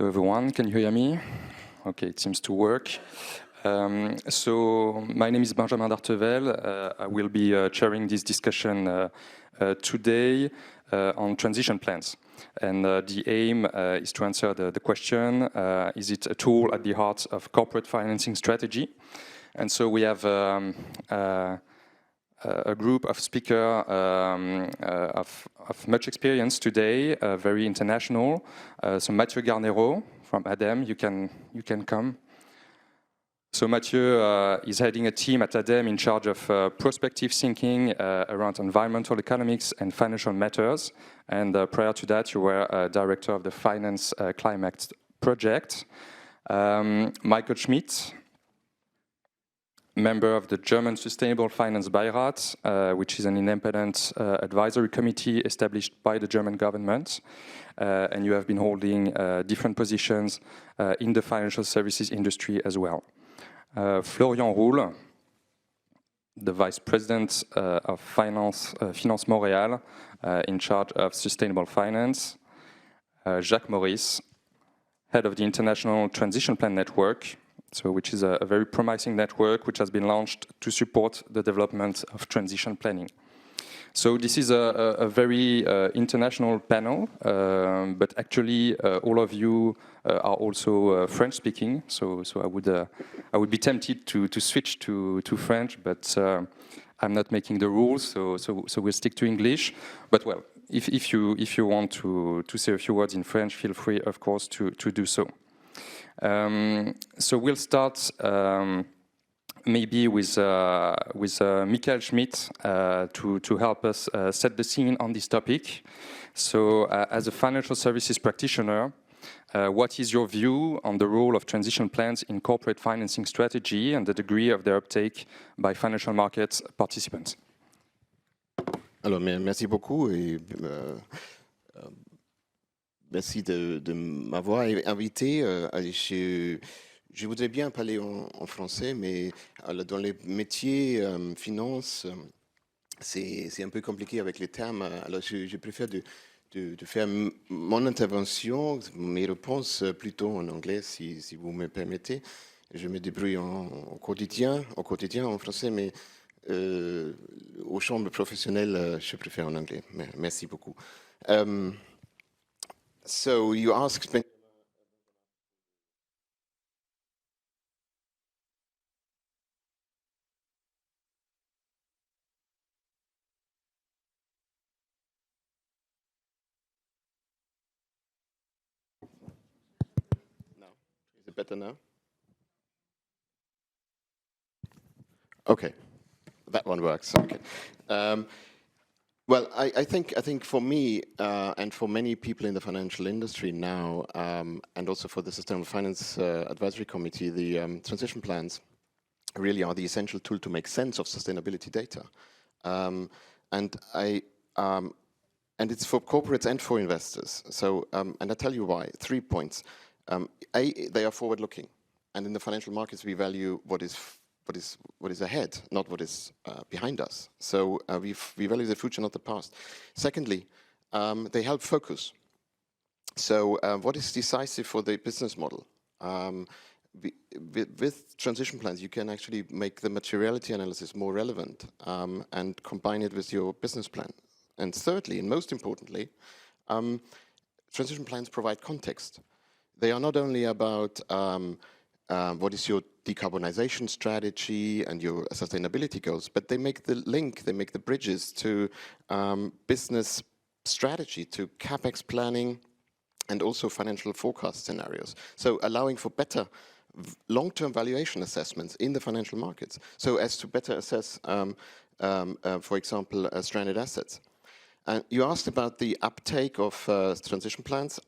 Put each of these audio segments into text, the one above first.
Hello everyone, can you hear me? Okay, it seems to work. So my name is Benjamin Dartevelle. I will be chairing this discussion today on transition plans. And the aim is to answer the question, is it a tool at the heart of corporate financing strategy? And so we have a group of speakers of much experience today, very international. So Mathieu Garnero from ADEME, you can come. So Mathieu is heading a team at ADEME in charge of prospective thinking around environmental economics and financial matters. And prior to that, you were director of the Finance Climate Project. Michael Schmidt, member of the German Sustainable Finance Beirat, which is an independent advisory committee established by the German government. And you have been holding different positions in the financial services industry as well. Florian Roulle, the Vice-President of Finance Montreal, in charge of sustainable finance. Jacques, head of the International Transition Plan Network, which is a very promising network which has been launched to support the development of transition planning. So this is a very international panel, but actually all of you are also French-speaking. So I would be tempted to switch to French, but I'm not making the rules. So we'll stick to English. But well, if you want to say a few words in French, feel free, of course, to do so. So we'll start. Maybe with Michael Schmidt to help us set the scene on this topic. So as a financial services practitioner, what is your view on the role of transition plans in corporate financing strategy and the degree of their uptake by financial markets participants? Alors, merci beaucoup et merci de m'avoir invité. Je voudrais bien parler en français, mais dans les métiers finance, c'est un peu compliqué avec les termes. Alors, je préfère de faire mon intervention, mes réponses plutôt en anglais, si vous me permettez. Je me débrouille au quotidien en français, mais aux chambres professionnelles, je préfère en anglais. Merci beaucoup. So you asked me. Better now? Okay, that one works. Okay. Well, I think for me and for many people in the financial industry now, and also for the Sustainable Finance Advisory Committee, the transition plans really are the essential tool to make sense of sustainability data, and it's for corporates and for investors. So, and I tell you why. 3 points. They are forward-looking, and in the financial markets we value what is ahead, not what is behind us. So we value the future, not the past. Secondly, they help focus. So what is decisive for the business model? With transition plans, you can actually make the materiality analysis more relevant and combine it with your business plan. And thirdly, and most importantly, transition plans provide context. They are not only about what is your decarbonization strategy and your sustainability goals, but they make the link, they make the bridges to business strategy, to CapEx planning, and also financial forecast scenarios. So allowing for better long-term valuation assessments in the financial markets, so as to better assess, for example, stranded assets. And you asked about the uptake of transition plans.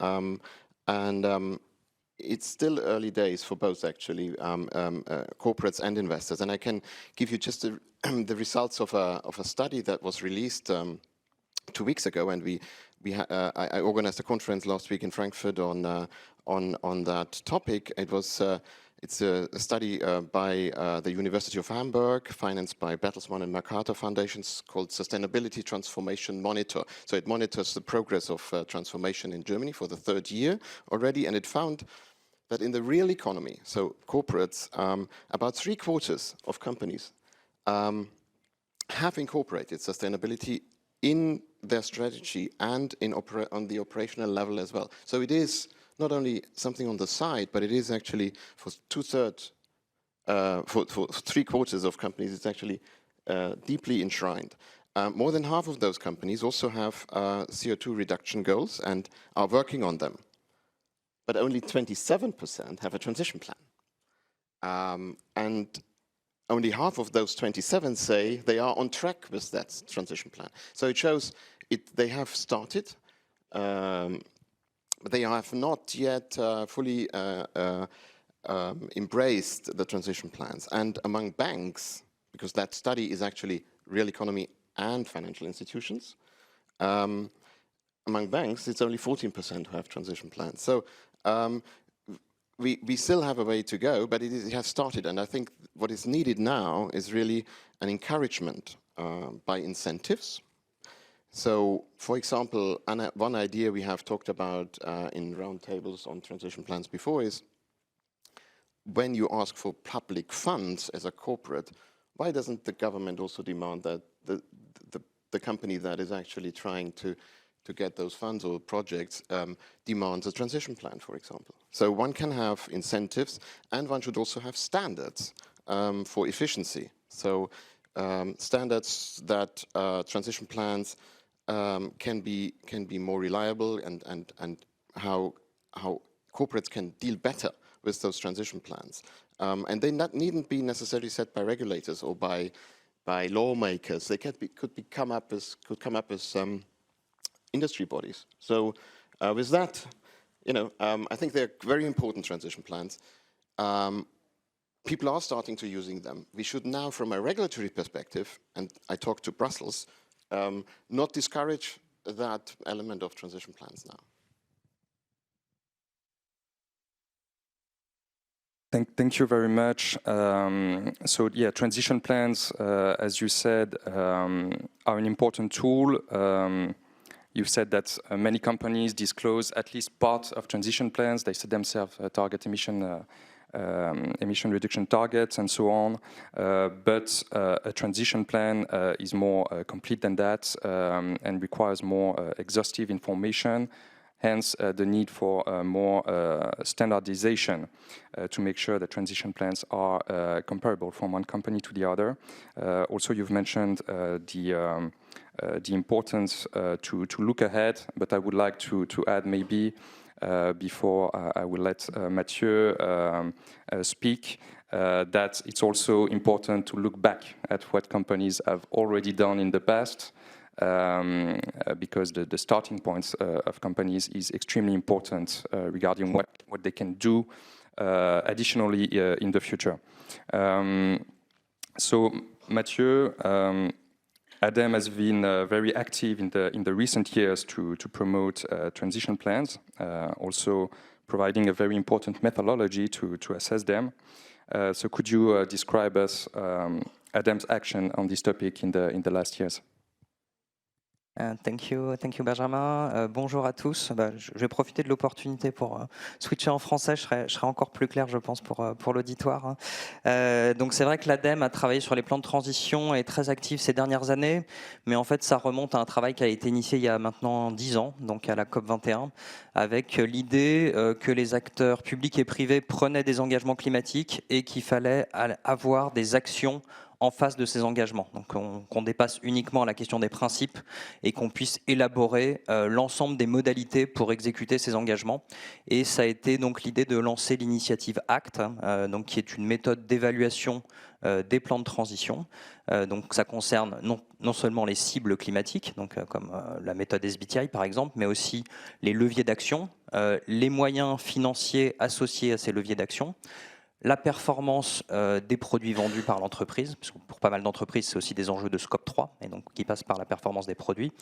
And it's still early days for both, actually, corporates and investors. And I can give you just the results of a study that was released 2 weeks ago. And I organized a conference last week in Frankfurt on that topic. It was It's a study by the University of Hamburg, financed by Bertelsmann and Mercator Foundations, called Sustainability Transformation Monitor. So it monitors the progress of transformation in Germany for the 3rd year already, and it found that in the real economy, so corporates, about 3/4 of companies have incorporated sustainability in their strategy and on the operational level as well. So it is not only something on the side, but it is actually for 2/3, for 3/4 of companies, it's actually deeply enshrined. More than half of those companies also have CO2 reduction goals and are working on them. But only 27% have a transition plan. And only half of those 27 say they are on track with that transition plan. So it shows they have started, but they have not yet fully embraced the transition plans. And among banks, because that study is actually real economy and financial institutions, among banks, it's only 14% who have transition plans. So we still have a way to go, but it has started. And I think what is needed now is really an encouragement by incentives. So, for example, one idea we have talked about in roundtables on transition plans before is when you ask for public funds as a corporate, why doesn't the government also demand that the company that is actually trying to get those funds or projects demands a transition plan, for example? So one can have incentives, and one should also have standards for efficiency. So standards that transition plans can be more reliable, and how corporates can deal better with those transition plans. And they needn't be necessarily set by regulators or by lawmakers. They could come up as industry bodies. So with that, I think they're very important transition plans. People are starting to using them. We should now, from a regulatory perspective, and I talk to Brussels, not discourage that element of transition plans now. Thank you very much. So yeah, transition plans, as you said, are an important tool. You said that many companies disclose at least part of transition plans. They set themselves target emission reduction targets and so on. But a transition plan is more complete than that and requires more exhaustive information. Hence, the need for more standardization to make sure that transition plans are comparable from one company to the other. Also, you've mentioned the importance to look ahead, but I would like to add maybe, before I will let Mathieu speak, that it's also important to look back at what companies have already done in the past, because the starting points of companies is extremely important regarding what they can do additionally in the future. So Mathieu, ADEME has been very active in the recent years to promote transition plans, also providing a very important methodology to assess them. So could you describe us ADEME's action on this topic in the last years? Thank you Benjamin. Bonjour à tous. Je vais profiter de l'opportunité pour switcher en français. Je serai encore plus clair, je pense, pour l'auditoire. Donc c'est vrai que l'ADEME a travaillé sur les plans de transition et est très active ces dernières années, mais en fait ça remonte à un travail qui a été initié il y a maintenant 10 ans, donc à la COP21, avec l'idée que les acteurs publics et privés prenaient des engagements climatiques et qu'il fallait avoir des actions en face de ces engagements. Donc qu'on dépasse uniquement la question des principes et qu'on puisse élaborer l'ensemble des modalités pour exécuter ces engagements. Et ça a été donc l'idée de lancer l'initiative ACT, donc qui est une méthode d'évaluation des plans de transition. Donc ça concerne non seulement les cibles climatiques, donc comme la méthode SBTI par exemple, mais aussi les leviers d'action, les moyens financiers associés à ces leviers d'action, la performance des produits vendus par l'entreprise, parce que pour pas mal d'entreprises, c'est aussi des enjeux de scope 3, et donc qui passent par la performance des produits,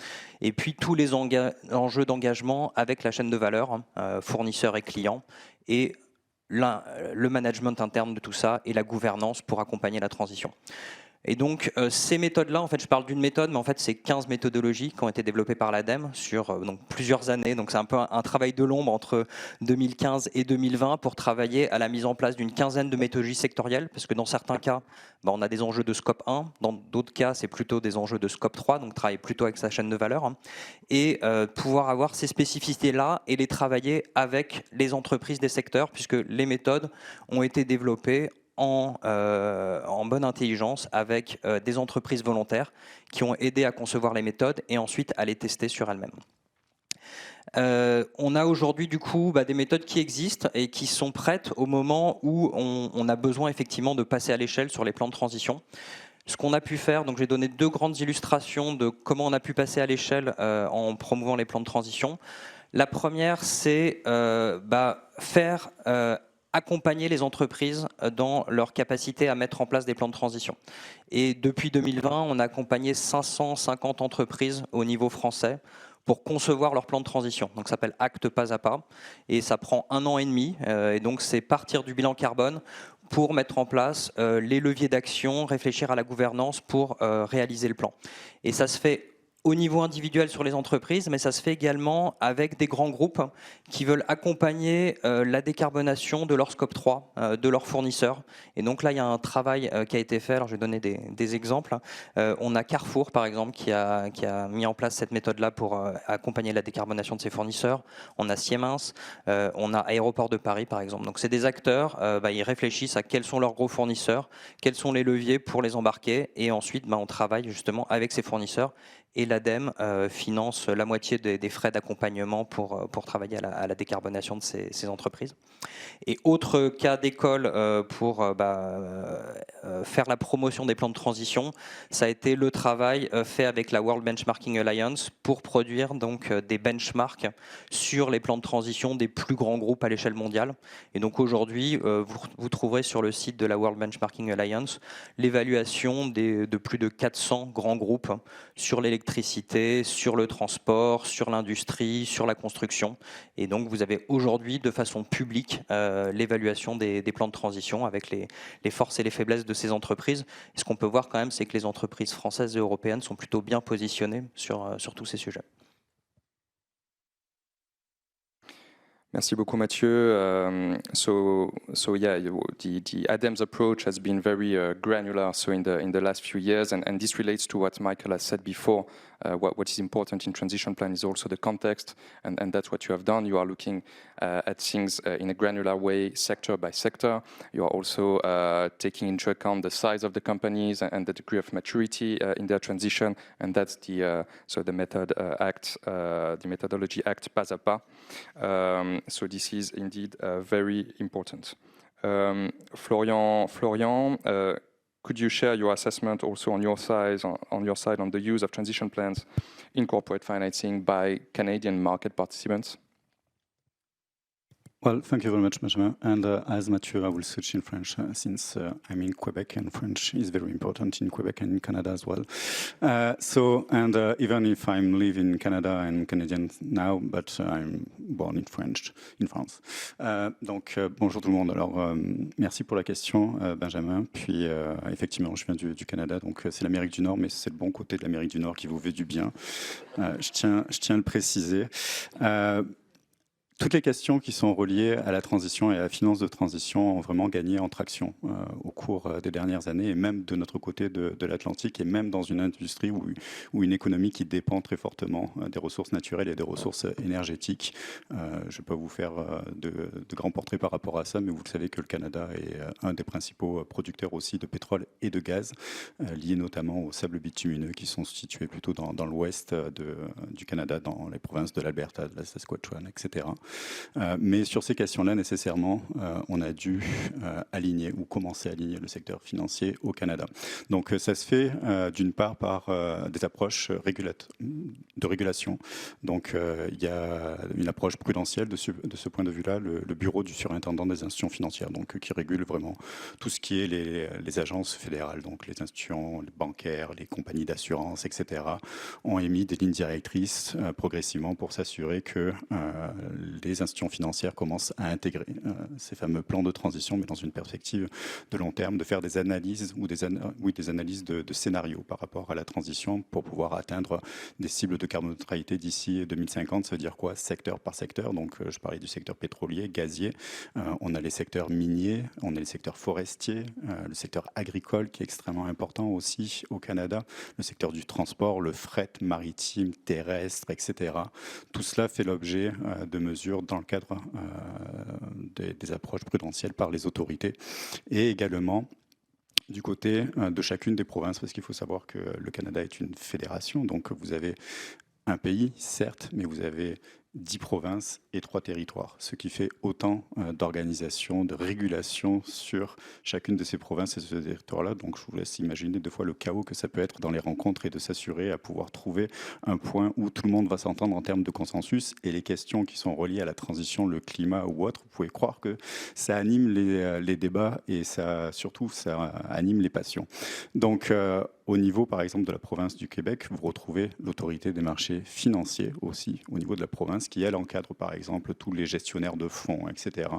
et puis tous les enjeux d'engagement avec la chaîne de valeur, fournisseurs et clients, et le management interne de tout ça et la gouvernance pour accompagner la transition. Et donc, ces méthodes-là, en fait, je parle d'une méthode, mais en fait, c'est 15 méthodologies qui ont été développées par l'ADEME sur donc, plusieurs années. Donc, c'est un peu un travail de l'ombre entre 2015 et 2020 pour travailler à la mise en place d'une quinzaine de méthodologies sectorielles, parce que dans certains cas, on a des enjeux de scope 1, dans d'autres cas, c'est plutôt des enjeux de scope 3, donc travailler plutôt avec sa chaîne de valeur, hein, et pouvoir avoir ces spécificités-là et les travailler avec les entreprises des secteurs, puisque les méthodes ont été développées en bonne intelligence avec des entreprises volontaires qui ont aidé à concevoir les méthodes et ensuite à les tester sur elles-mêmes. On a aujourd'hui du coup des méthodes qui existent et qui sont prêtes au moment où on a besoin effectivement de passer à l'échelle sur les plans de transition. Ce qu'on a pu faire, donc j'ai donné 2 grandes illustrations de comment on a pu passer à l'échelle en promouvant les plans de transition. La première, c'est faire accompagner les entreprises dans leur capacité à mettre en place des plans de transition. Et depuis 2020, on a accompagné 550 entreprises au niveau français pour concevoir leur plan de transition. Donc ça s'appelle Acte pas à pas, et ça prend 1 an et demi. Et donc c'est partir du bilan carbone pour mettre en place les leviers d'action, réfléchir à la gouvernance pour réaliser le plan. Et ça se fait au niveau individuel sur les entreprises, mais ça se fait également avec des grands groupes qui veulent accompagner la décarbonation de leur scope 3, de leurs fournisseurs. Et donc là, il y a un travail qui a été fait. Alors, je vais donner des exemples. On a Carrefour, par exemple, qui a mis en place cette méthode-là pour accompagner la décarbonation de ses fournisseurs. On a Siemens, on a Aéroport de Paris, par exemple. Donc, c'est des acteurs, ils réfléchissent à quels sont leurs gros fournisseurs, quels sont les leviers pour les embarquer. Et ensuite, on travaille justement avec ces fournisseurs. Et l'ADEME finance la moitié des frais d'accompagnement pour travailler à la décarbonation de ces entreprises. Et autre cas d'école pour faire la promotion des plans de transition, ça a été le travail fait avec la World Benchmarking Alliance pour produire donc des benchmarks sur les plans de transition des plus grands groupes à l'échelle mondiale. Et donc aujourd'hui, vous trouverez sur le site de la World Benchmarking Alliance l'évaluation de plus de 400 grands groupes sur l'électricité, sur le transport, sur l'industrie, sur la construction. Et donc vous avez aujourd'hui de façon publique l'évaluation des plans de transition avec les forces et les faiblesses de ces entreprises. Et ce qu'on peut voir quand même, c'est que les entreprises françaises et européennes sont plutôt bien positionnées sur tous ces sujets. Merci beaucoup, Mathieu. So yeah, the ADEME's approach has been very granular. So in the last few years, and this relates to what Michael has said before. What is important in transition plan is also the context, and that's what you have done. You are looking at things in a granular way, sector by sector. You are also taking into account the size of the companies and the degree of maturity in their transition, and that's the methodology act pas à pas. So this is indeed very important. Florian, could you share your assessment also on your side on the use of transition plans in corporate financing by Canadian market participants? Well, thank you very much, Benjamin. And as Mathieu, I will switch in French since I'm in Quebec, and French is very important in Quebec and in Canada as well. Even if I'm living in Canada and Canadian now, but I'm born in France. Bonjour tout le monde. Alors, merci pour la question, Benjamin. Puis, effectivement, je viens du Canada, donc c'est l'Amérique du Nord, mais c'est le bon côté de l'Amérique du Nord qui vous fait du bien. Je tiens à le préciser. Toutes les questions qui sont reliées à la transition et à la finance de transition ont vraiment gagné en traction au cours des dernières années, et même de notre côté de l'Atlantique, et même dans une industrie ou une économie qui dépend très fortement des ressources naturelles et des ressources énergétiques. Je ne vais pas vous faire de grands portraits par rapport à ça, mais vous le savez que le Canada est un des principaux producteurs aussi de pétrole et de gaz, liés notamment aux sables bitumineux qui sont situés plutôt dans l'ouest du Canada, dans les provinces de l'Alberta, de la Saskatchewan, etc. Mais sur ces questions-là, nécessairement, on a dû aligner ou commencer à aligner le secteur financier au Canada. Donc ça se fait d'une part par des approches de régulation. Donc il y a une approche prudentielle de ce point de vue-là, le bureau du surintendant des institutions financières, donc qui régule vraiment tout ce qui est les agences fédérales, donc les institutions les bancaires, les compagnies d'assurance, etc., ont émis des lignes directrices progressivement pour s'assurer que les institutions financières commencent à intégrer ces fameux plans de transition, mais dans une perspective de long terme, de faire des analyses ou des analyses de scénarios par rapport à la transition pour pouvoir atteindre des cibles de carboneutralité d'ici 2050. Ça veut dire quoi? Secteur par secteur. Donc, je parlais du secteur pétrolier, gazier. On a les secteurs miniers, on a les secteurs forestiers, le secteur agricole qui est extrêmement important aussi au Canada, le secteur du transport, le fret maritime, terrestre, etc. Tout cela fait l'objet de mesures dans le cadre des approches prudentielles par les autorités et également du côté de chacune des provinces, parce qu'il faut savoir que le Canada est une fédération, donc vous avez un pays, certes, mais vous avez 10 provinces et 3 territoires, ce qui fait autant d'organisation, de régulation sur chacune de ces provinces et de ces territoires-là. Donc je vous laisse imaginer deux fois le chaos que ça peut être dans les rencontres et de s'assurer à pouvoir trouver un point où tout le monde va s'entendre en termes de consensus et les questions qui sont reliées à la transition, le climat ou autre, vous pouvez croire que ça anime les débats et surtout ça anime les passions. Donc au niveau, par exemple, de la province du Québec, vous retrouvez l'autorité des marchés financiers aussi, au niveau de la province, qui, elle, encadre, par exemple, tous les gestionnaires de fonds, etc.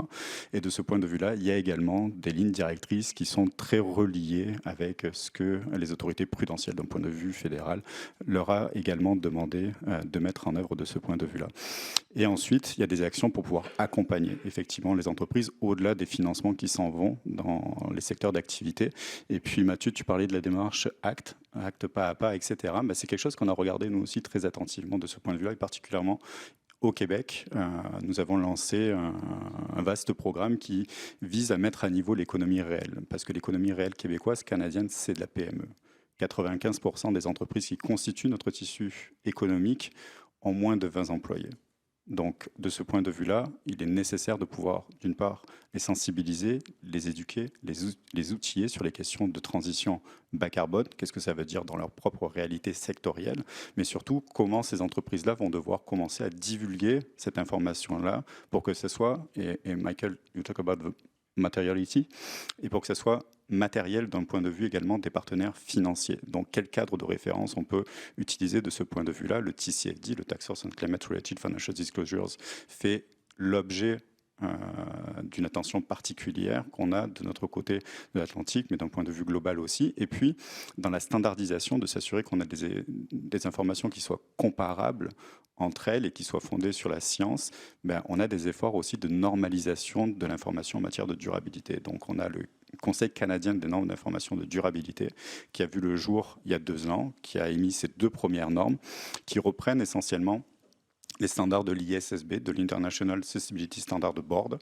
Et de ce point de vue-là, il y a également des lignes directrices qui sont très reliées avec ce que les autorités prudentielles, d'un point de vue fédéral, leur a également demandé de mettre en œuvre de ce point de vue-là. Et ensuite, il y a des actions pour pouvoir accompagner, effectivement, les entreprises au-delà des financements qui s'en vont dans les secteurs d'activité. Et puis, Mathieu, tu parlais de la démarche acte pas à pas, etc. C'est quelque chose qu'on a regardé nous aussi très attentivement de ce point de vue-là, et particulièrement au Québec. Nous avons lancé un vaste programme qui vise à mettre à niveau l'économie réelle, parce que l'économie réelle québécoise, canadienne, c'est de la PME. 95% des entreprises qui constituent notre tissu économique ont moins de 20 employés. Donc, de ce point de vue-là, il est nécessaire de pouvoir, d'une part, les sensibiliser, les éduquer, les outiller sur les questions de transition bas carbone, qu'est-ce que ça veut dire dans leur propre réalité sectorielle, mais surtout, comment ces entreprises-là vont devoir commencer à divulguer cette information-là pour que ce soit, et Michael, you talk about the materiality, et pour que ce soit matériel d'un point de vue également des partenaires financiers. Donc, quel cadre de référence on peut utiliser de ce point de vue-là? Le TCFD, le Tax Source and Climate Related Financial Disclosures, fait l'objet d'une attention particulière qu'on a de notre côté de l'Atlantique, mais d'un point de vue global aussi. Et puis, dans la standardisation, de s'assurer qu'on a des informations qui soient comparables entre elles et qui soient fondées sur la science, on a des efforts aussi de normalisation de l'information en matière de durabilité. Donc, on a le Conseil canadien des normes d'information de durabilité qui a vu le jour il y a 2 ans, qui a émis ces 2 premières normes qui reprennent essentiellement les standards de l'ISSB, de l'International Sustainability Standard Board,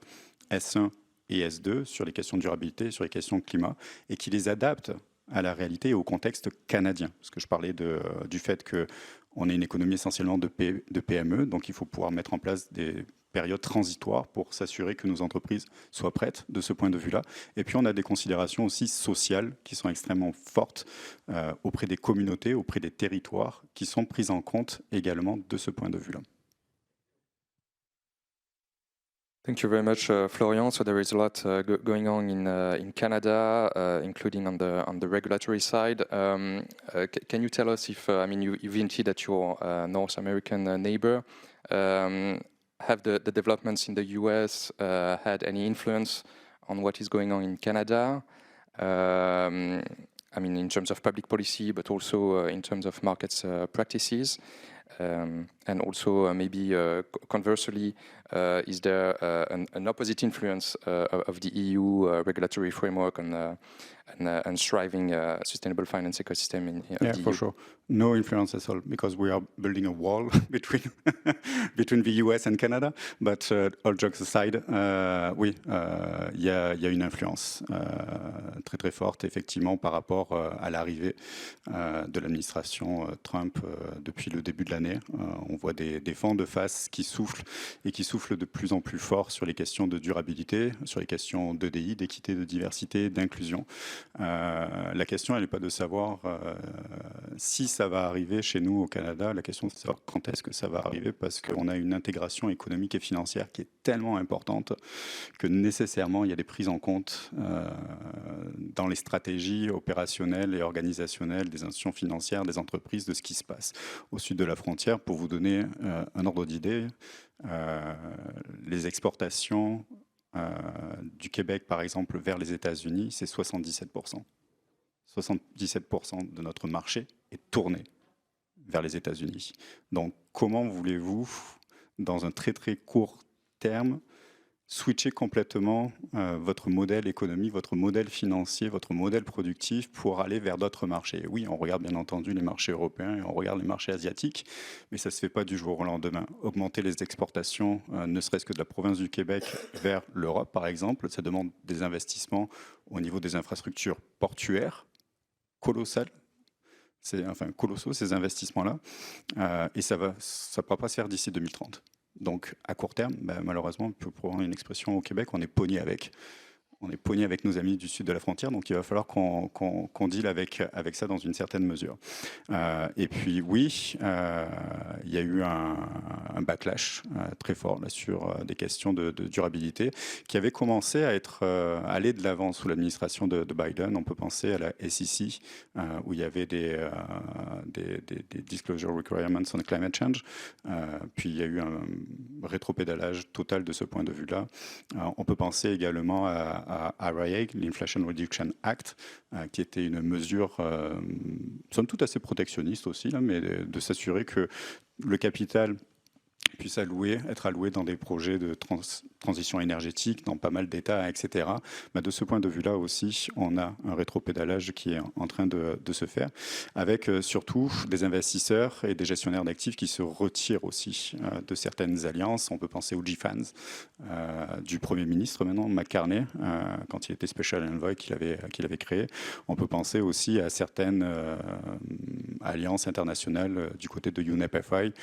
S1 et S2, sur les questions de durabilité, sur les questions climat, et qui les adaptent à la réalité et au contexte canadien. Parce que je parlais du fait qu'on est une économie essentiellement de PME, donc il faut pouvoir mettre en place des périodes transitoires pour s'assurer que nos entreprises soient prêtes de ce point de vue-là. Et puis on a des considérations aussi sociales qui sont extrêmement fortes auprès des communautés, auprès des territoires, qui sont prises en compte également de ce point de vue-là. Thank you very much, Florian. So there is a lot going on in Canada, including on the regulatory side. Can you tell us if, you've hinted at your North American neighbor. Have the developments in the US had any influence on what is going on in Canada? In terms of public policy, but also in terms of markets practices. And also maybe conversely, is there an opposite influence of the EU regulatory framework and striving sustainable finance ecosystem in the EU? For sure. No influence at all, because we are building a wall between the US and Canada. But all jokes aside, oui, il y a une influence très très forte, effectivement, par rapport à l'arrivée de l'administration Trump depuis le début de l'année. On voit des vents de face qui soufflent et qui soufflent de plus en plus fort sur les questions de durabilité, sur les questions d'EDI, d'équité, de diversité, d'inclusion. La question, elle n'est pas de savoir si ça va arriver chez nous au Canada. La question, c'est de savoir quand est-ce que ça va arriver, parce qu'on a une intégration économique et financière qui est tellement importante que nécessairement, il y a des prises en compte dans les stratégies opérationnelles et organisationnelles des institutions financières, des entreprises, de ce qui se passe au sud de la frontière. Pour vous donner un ordre d'idée, les exportations du Québec, par exemple, vers les États-Unis, c'est 77%. 77% de notre marché est tourné vers les États-Unis. Donc, comment voulez-vous, dans un très très court terme, switcher complètement votre modèle économique, votre modèle financier, votre modèle productif pour aller vers d'autres marchés? Oui, on regarde bien entendu les marchés européens et on regarde les marchés asiatiques, mais ça ne se fait pas du jour au lendemain. Augmenter les exportations, ne serait-ce que de la province du Québec vers l'Europe, par exemple, ça demande des investissements au niveau des infrastructures portuaires, colossales. C'est colossaux ces investissements-là, et ça ne pourra pas se faire d'ici 2030. Donc à court terme, malheureusement, pour prendre une expression au Québec, on est pogné avec. On est pogné avec nos amis du sud de la frontière, donc il va falloir qu'on deal avec ça dans une certaine mesure. Et puis oui, il y a eu un backlash très fort là, sur des questions de durabilité qui avait commencé à aller de l'avant sous l'administration de Biden. On peut penser à la SEC, où il y avait des disclosure requirements on climate change. Puis il y a eu un rétropédalage total de ce point de vue-là. On peut penser également à RIA, l'Inflation Reduction Act, qui était une mesure, somme toute assez protectionniste aussi, là, mais de s'assurer que le capital puisse être alloué dans des projets de transition énergétique, dans pas mal d'États, etc. De ce point de vue-là aussi, on a un rétropédalage qui est en train de se faire, avec surtout des investisseurs et des gestionnaires d'actifs qui se retirent aussi de certaines alliances. On peut penser aux G-Funds du Premier ministre maintenant, McCartney, quand il était Special Envoy qu'il avait créé. On peut penser aussi à certaines alliances internationales du côté de UNEP-FI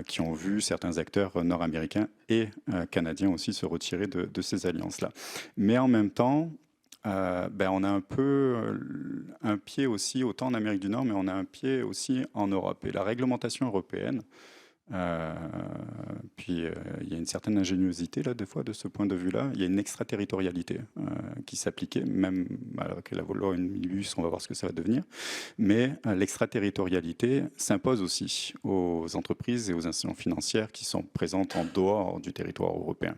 qui ont vu certains acteurs nord-américains et canadiens aussi se retirer de ces alliances-là. Mais en même temps, on a un peu un pied aussi, autant en Amérique du Nord, mais on a un pied aussi en Europe. Et la réglementation européenne, puis il y a une certaine ingéniosité là, des fois, de ce point de vue-là. Il y a une extraterritorialité qui s'appliquait, même alors que la loi Omnibus, on va voir ce que ça va devenir. Mais l'extraterritorialité s'impose aussi aux entreprises et aux institutions financières qui sont présentes en dehors du territoire européen.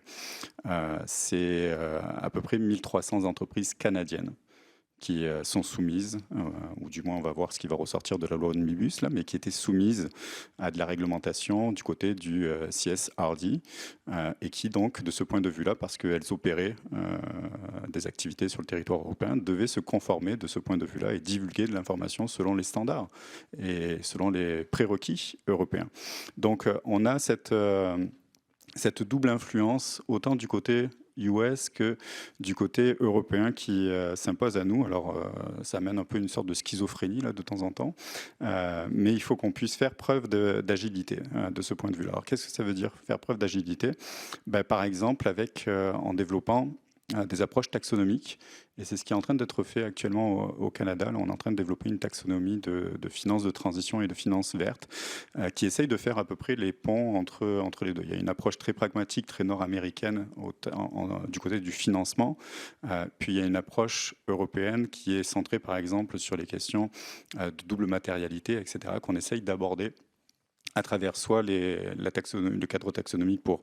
C'est à peu près 1300 entreprises canadiennes qui sont soumises, ou du moins on va voir ce qui va ressortir de la loi Omnibus, là, mais qui étaient soumises à de la réglementation du côté du CSRD, et qui donc, de ce point de vue-là, parce qu'elles opéraient des activités sur le territoire européen, devaient se conformer de ce point de vue-là et divulguer de l'information selon les standards et selon les prérequis européens. Donc on a cette double influence, autant du côté US que du côté européen qui s'impose à nous. Alors, ça amène un peu une sorte de schizophrénie là, de temps en temps, mais il faut qu'on puisse faire preuve d'agilité de ce point de vue-là. Alors, qu'est-ce que ça veut dire faire preuve d'agilité? Par exemple, en développant des approches taxonomiques, et c'est ce qui est en train d'être fait actuellement au Canada. Là, on est en train de développer une taxonomie de finances de transition et de finances vertes qui essaye de faire à peu près les ponts entre les deux. Il y a une approche très pragmatique, très nord-américaine du côté du financement, puis il y a une approche européenne qui est centrée par exemple sur les questions de double matérialité, etc., qu'on essaye d'aborder à travers soit le cadre taxonomique pour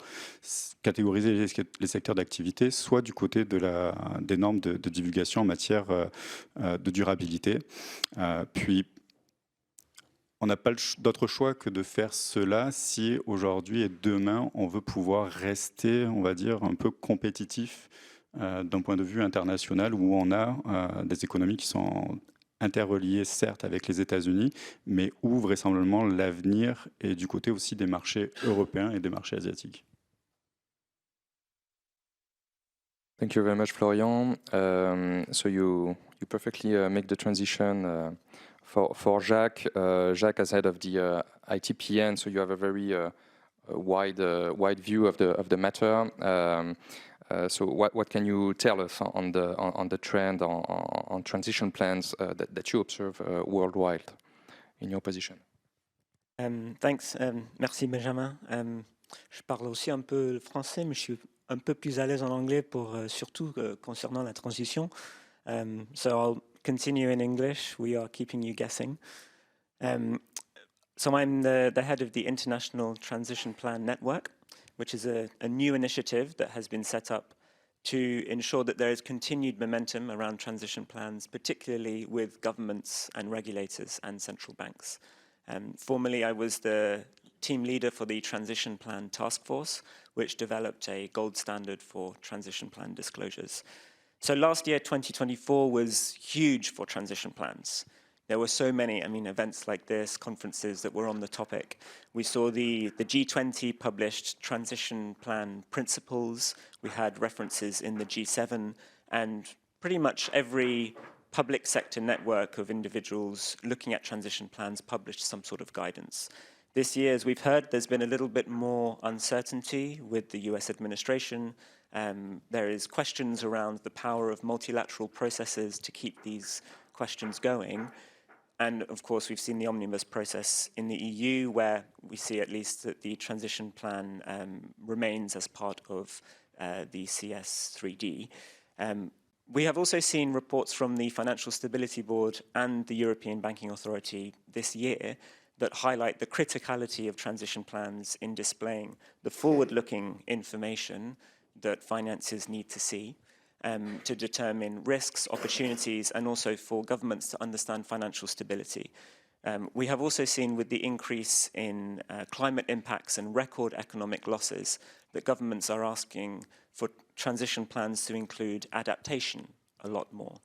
catégoriser les secteurs d'activité, soit du côté des normes de divulgation en matière de durabilité. Puis, on n'a pas d'autre choix que de faire cela si aujourd'hui et demain, on veut pouvoir rester, on va dire, un peu compétitif d'un point de vue international où on a des économies qui sont interreliés certes avec les États-Unis, mais où vraisemblablement l'avenir est du côté aussi des marchés européens et des marchés asiatiques. Thank you very much, Florian. So you perfectly make the transition for Jacques. Jacques as head of the ITPN, so you have a very wide view of the matter. So what can you tell us on the trend on transition plans that you observe worldwide in your position? Thanks. Merci Benjamin. Je parle aussi un peu français, mais je suis un peu plus à l'aise en anglais pour surtout concernant la transition. So I'll continue in English. We are keeping you guessing. So I'm the head of the International Transition Plan Network, which is a new initiative that has been set up to ensure that there is continued momentum around transition plans, particularly with governments and regulators and central banks. Formerly, I was the team leader for the Transition Plan Task Force, which developed a gold standard for transition plan disclosures. So last year, 2024, was huge for transition plans. There were so many, events like this, conferences that were on the topic. We saw the G20 published transition plan principles. We had references in the G7, and pretty much every public sector network of individuals looking at transition plans published some sort of guidance. This year, as we've heard, there's been a little bit more uncertainty with the US administration. There is questions around the power of multilateral processes to keep these questions going. And of course, we've seen the omnibus process in the EU, where we see at least that the transition plan remains as part of the CS3D. We have also seen reports from the Financial Stability Board and the European Banking Authority this year that highlight the criticality of transition plans in displaying the forward-looking information that finances need to see to determine risks, opportunities, and also for governments to understand financial stability. We have also seen with the increase in climate impacts and record economic losses that governments are asking for transition plans to include adaptation a lot more.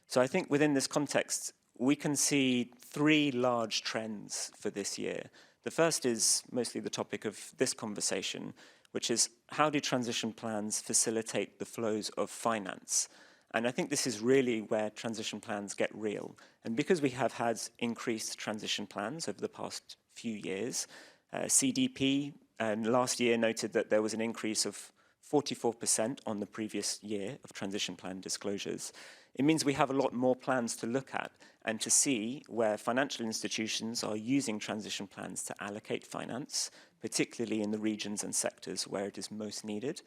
So I think within this context, we can see three large trends for this year. The first is mostly the topic of this conversation, which is how do transition plans facilitate the flows of finance? And I think this is really where transition plans get real. And because we have had increased transition plans over the past few years, CDP last year noted that there was an increase of 44% on the previous year of transition plan disclosures. It means we have a lot more plans to look at and to see where financial institutions are using transition plans to allocate finance, particularly in the regions and sectors where it is most needed.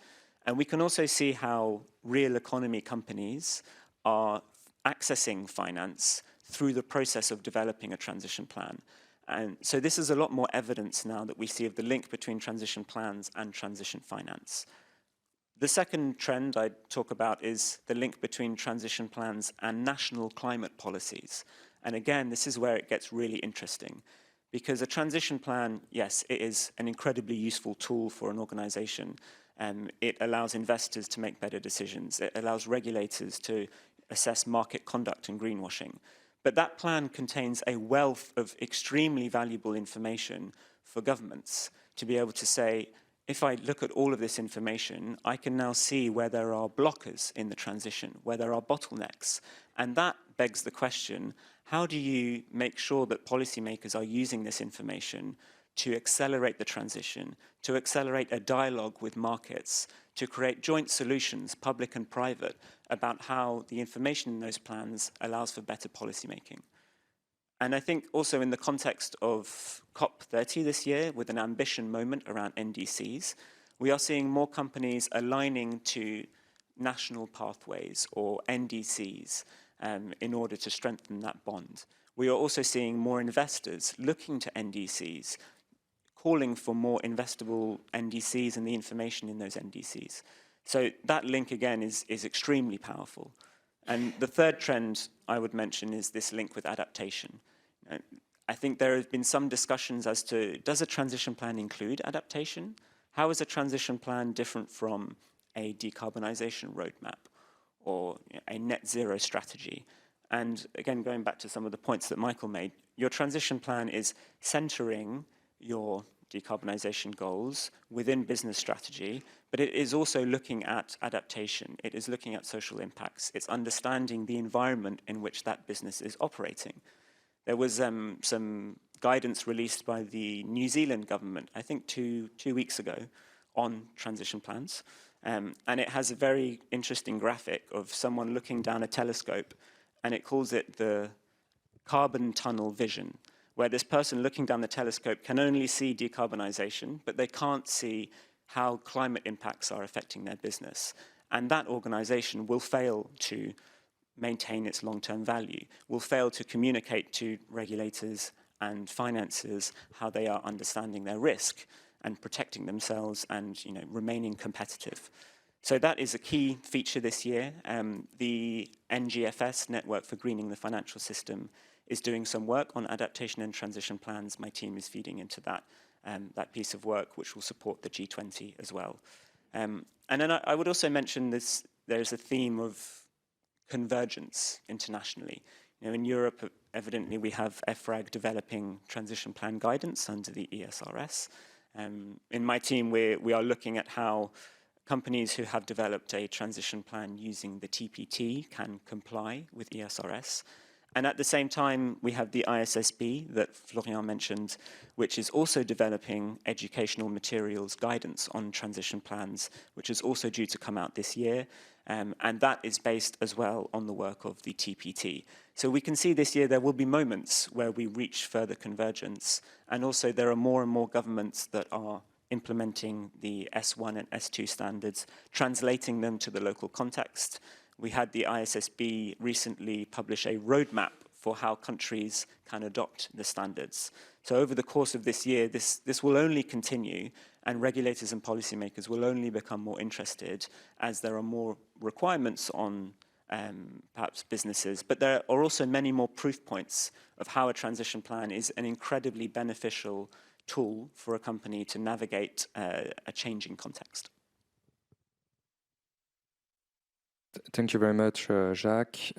And we can also see how real economy companies are accessing finance through the process of developing a transition plan. And so this is a lot more evidence now that we see of the link between transition plans and transition finance. The second trend I'd talk about is the link between transition plans and national climate policies. And again, this is where it gets really interesting, because a transition plan, yes, it is an incredibly useful tool for an organization. It allows investors to make better decisions. It allows regulators to assess market conduct and greenwashing. But that plan contains a wealth of extremely valuable information for governments to be able to say, if I look at all of this information, I can now see where there are blockers in the transition, where there are bottlenecks. And that begs the question, how do you make sure that policymakers are using this information to accelerate the transition, to accelerate a dialogue with markets, to create joint solutions, public and private, about how the information in those plans allows for better policymaking? And I think also in the context of COP30 this year, with an ambition moment around NDCs, we are seeing more companies aligning to national pathways or NDCs in order to strengthen that bond. We are also seeing more investors looking to NDCs, calling for more investable NDCs and the information in those NDCs. So that link, again, is extremely powerful. And the third trend I would mention is this link with adaptation. I think there have been some discussions as to, does a transition plan include adaptation? How is a transition plan different from a decarbonization roadmap or a net zero strategy? And again, going back to some of the points that Michael made, your transition plan is centering your decarbonization goals within business strategy, but it is also looking at adaptation. It is looking at social impacts. It's understanding the environment in which that business is operating. There was some guidance released by the New Zealand government, I think two weeks ago, on transition plans. And it has a very interesting graphic of someone looking down a telescope, and it calls it the carbon tunnel vision, where this person looking down the telescope can only see decarbonization, but they can't see how climate impacts are affecting their business. And that organization will fail to maintain its long-term value, will fail to communicate to regulators and financiers how they are understanding their risk and protecting themselves and remaining competitive. So that is a key feature this year. The NGFS, Network for Greening the Financial System, is doing some work on adaptation and transition plans. My team is feeding into that piece of work, which will support the G20 as well. And then I would also mention this, there's a theme of convergence internationally. In Europe, evidently, we have EFRAG developing transition plan guidance under the ESRS. In my team, we are looking at how companies who have developed a transition plan using the TPT can comply with ESRS. And at the same time, we have the ISSB that Florian mentioned, which is also developing educational materials guidance on transition plans, which is also due to come out this year. And that is based as well on the work of the TPT. So we can see this year there will be moments where we reach further convergence. And also there are more and more governments that are implementing the S1 and S2 standards, translating them to the local context. We had the ISSB recently publish a roadmap for how countries can adopt the standards. So over the course of this year, this will only continue, and regulators and policymakers will only become more interested as there are more requirements on perhaps businesses. But there are also many more proof points of how a transition plan is an incredibly beneficial tool for a company to navigate a changing context. Thank you very much, Jacques.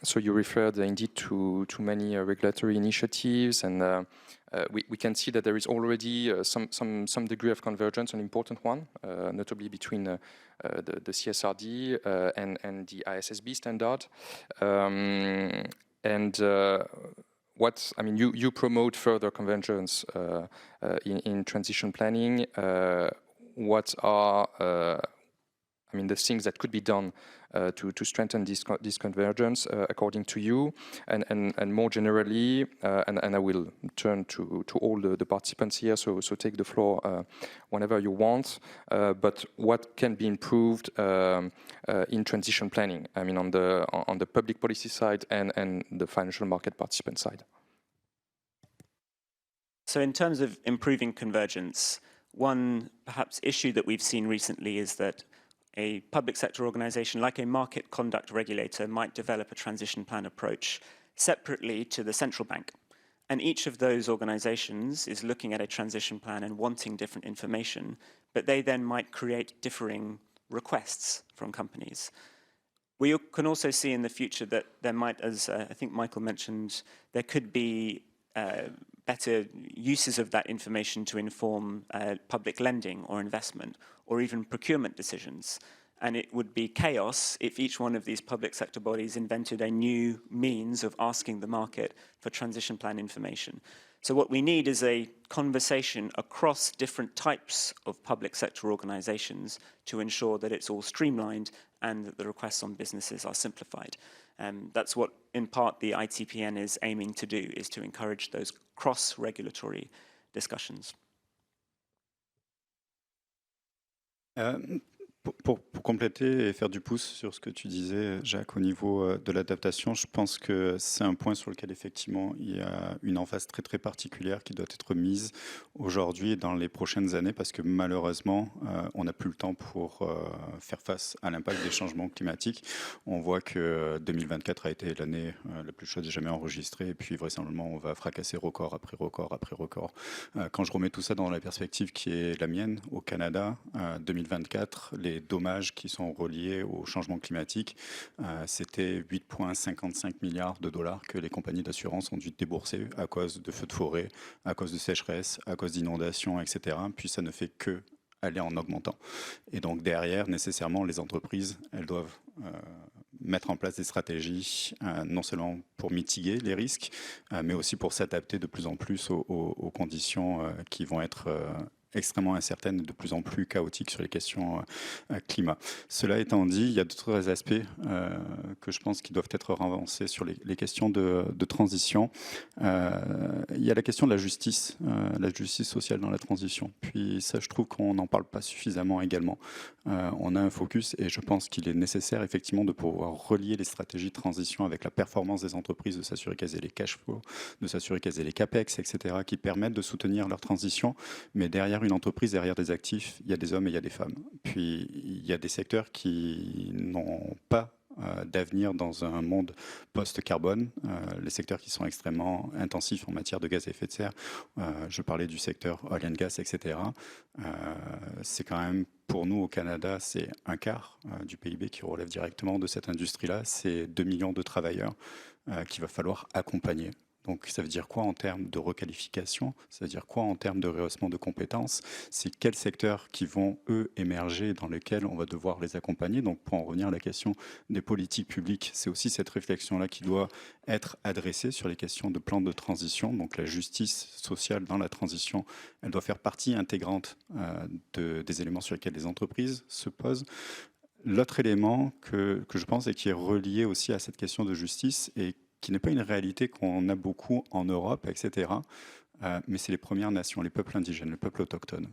So you referred indeed to many regulatory initiatives, and we can see that there is already some degree of convergence, an important one, notably between the CSRD and the ISSB standard. You promote further convergence in transition planning. What are the things that could be done to strengthen this convergence, according to you, and more generally, and I will turn to all the participants here, so take the floor whenever you want, but what can be improved in transition planning, on the public policy side and the financial market participant side? So in terms of improving convergence, one perhaps issue that we've seen recently is that a public sector organization like a market conduct regulator might develop a transition plan approach separately to the central bank. And each of those organizations is looking at a transition plan and wanting different information, but they then might create differing requests from companies. We can also see in the future that there might, as I think Michael mentioned, there could be better uses of that information to inform public lending or investment, or even procurement decisions. And it would be chaos if each one of these public sector bodies invented a new means of asking the market for transition plan information. So what we need is a conversation across different types of public sector organizations to ensure that it's all streamlined and that the requests on businesses are simplified. That's what, in part, the ITPN is aiming to do, is to encourage those cross-regulatory discussions. Pour compléter et faire du pouce sur ce que tu disais, Jacques, au niveau de l'adaptation, je pense que c'est un point sur lequel effectivement il y a une emphase très très particulière qui doit être mise aujourd'hui et dans les prochaines années, parce que malheureusement on n'a plus le temps pour faire face à l'impact des changements climatiques. On voit que 2024 a été l'année la plus chaude jamais enregistrée, et puis vraisemblablement on va fracasser record après record après record. Quand je remets tout ça dans la perspective qui est la mienne au Canada, 2024, les dommages qui sont reliés au changement climatique, c'était 8,55 milliards de dollars que les compagnies d'assurance ont dû débourser à cause de feux de forêt, à cause de sécheresse, à cause d'inondations, etc. Puis ça ne fait que aller en augmentant. Et donc derrière, nécessairement, les entreprises, elles doivent mettre en place des stratégies, non seulement pour mitiguer les risques, mais aussi pour s'adapter de plus en plus aux conditions qui vont être extrêmement incertaine et de plus en plus chaotique sur les questions climat. Cela étant dit, il y a d'autres aspects que je pense qui doivent être avancés sur les questions de transition. Il y a la question de la justice sociale dans la transition. Puis ça, je trouve qu'on n'en parle pas suffisamment également. On a un focus et je pense qu'il est nécessaire effectivement de pouvoir relier les stratégies de transition avec la performance des entreprises, de s'assurer qu'elles aient les cash flows, de s'assurer qu'elles aient les capex, etc., qui permettent de soutenir leur transition. Mais derrière une entreprise, derrière des actifs, il y a des hommes et il y a des femmes. Puis il y a des secteurs qui n'ont pas d'avenir dans un monde post-carbone, les secteurs qui sont extrêmement intensifs en matière de gaz à effet de serre, je parlais du secteur oil and gas, etc. C'est quand même, pour nous au Canada, c'est un quart du PIB qui relève directement de cette industrie-là, c'est 2 millions de travailleurs qu'il va falloir accompagner. Donc ça veut dire quoi en termes de requalification? Ça veut dire quoi en termes de rehaussement de compétences? C'est quels secteurs qui vont, eux, émerger, dans lesquels on va devoir les accompagner? Donc pour en revenir à la question des politiques publiques, c'est aussi cette réflexion-là qui doit être adressée sur les questions de plan de transition. Donc la justice sociale dans la transition, elle doit faire partie intégrante des éléments sur lesquels les entreprises se posent. L'autre élément que je pense et qui est relié aussi à cette question de justice et qui n'est pas une réalité qu'on a beaucoup en Europe, etc., mais c'est les Premières Nations, les peuples indigènes, les peuples autochtones.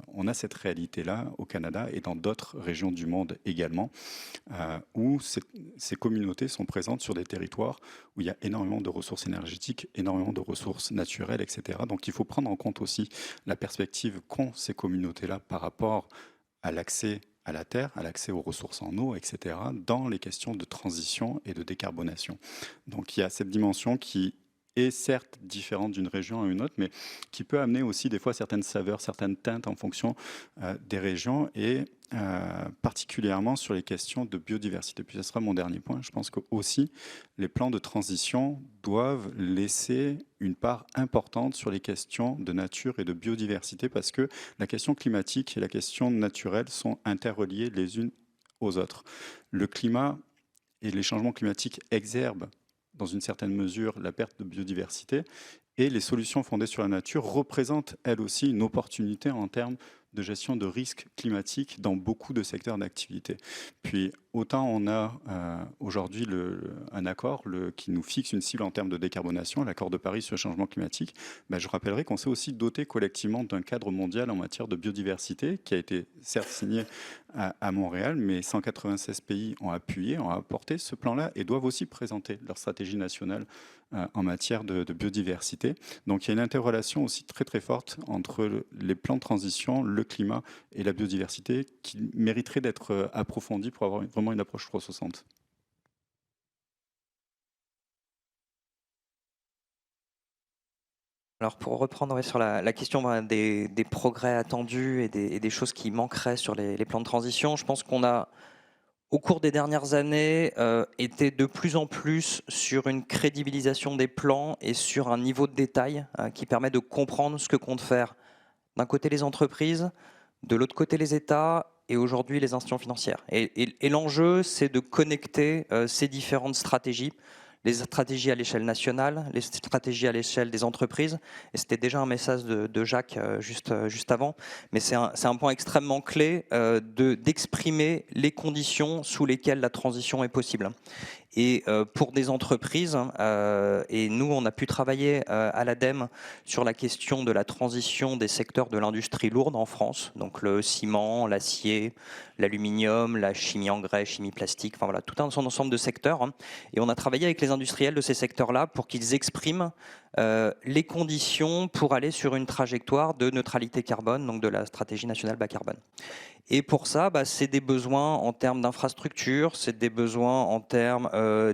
On a cette réalité-là au Canada et dans d'autres régions du monde également, où ces communautés sont présentes sur des territoires où il y a énormément de ressources énergétiques, énormément de ressources naturelles, etc. Donc il faut prendre en compte aussi la perspective qu'ont ces communautés-là par rapport à l'accès à la terre, à l'accès aux ressources en eau, etc., dans les questions de transition et de décarbonation. Donc il y a cette dimension qui est certes différente d'une région à une autre, mais qui peut amener aussi des fois certaines saveurs, certaines teintes en fonction des régions et particulièrement sur les questions de biodiversité. Puis ce sera mon dernier point. Je pense que aussi les plans de transition doivent laisser une part importante sur les questions de nature et de biodiversité parce que la question climatique et la question naturelle sont interreliées les unes aux autres. Le climat et les changements climatiques exacerbent dans une certaine mesure la perte de biodiversité et les solutions fondées sur la nature représentent elles aussi une opportunité en termes de gestion de risques climatiques dans beaucoup de secteurs d'activité. Puis autant on a aujourd'hui un accord qui nous fixe une cible en termes de décarbonation, l'accord de Paris sur le changement climatique, je rappellerai qu'on s'est aussi doté collectivement d'un cadre mondial en matière de biodiversité qui a été certes signé à Montréal, mais 196 pays ont appuyé, ont apporté ce plan-là et doivent aussi présenter leur stratégie nationale en matière de biodiversité. Donc il y a une interrelation aussi très très forte entre les plans de transition, le climat et la biodiversité qui mériterait d'être approfondie pour avoir vraiment une approche 360. Alors pour reprendre sur la question des progrès attendus et des choses qui manqueraient sur les plans de transition, je pense qu'on a au cours des dernières années, était de plus en plus sur une crédibilisation des plans et sur un niveau de détail qui permet de comprendre ce que comptent faire d'un côté les entreprises, de l'autre côté les États et aujourd'hui les institutions financières. Et l'enjeu, c'est de connecter ces différentes stratégies, les stratégies à l'échelle nationale, les stratégies à l'échelle des entreprises. Et c'était déjà un message de Jacques juste avant. Mais c'est un point extrêmement clé d'exprimer les conditions sous lesquelles la transition est possible. Et pour des entreprises, et nous on a pu travailler à l'ADEME sur la question de la transition des secteurs de l'industrie lourde en France, donc le ciment, l'acier, l'aluminium, la chimie engrais, chimie plastique, enfin voilà, tout un ensemble de secteurs. Et on a travaillé avec les industriels de ces secteurs-là pour qu'ils expriment les conditions pour aller sur une trajectoire de neutralité carbone, donc de la stratégie nationale bas carbone. Et pour ça, c'est des besoins en termes d'infrastructures, c'est des besoins en termes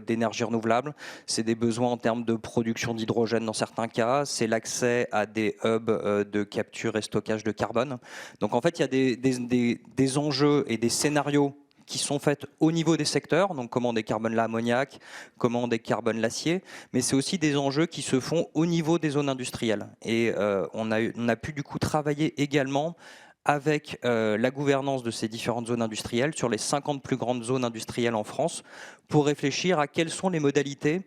d'énergie renouvelable, c'est des besoins en termes de production d'hydrogène dans certains cas, c'est l'accès à des hubs de capture et stockage de carbone. Donc en fait, il y a des enjeux et des scénarios qui sont faites au niveau des secteurs, donc comment on décarbone l'ammoniac, comment on décarbone l'acier, mais c'est aussi des enjeux qui se font au niveau des zones industrielles. Et on a pu du coup travailler également avec la gouvernance de ces différentes zones industrielles sur les 50 plus grandes zones industrielles en France pour réfléchir à quelles sont les modalités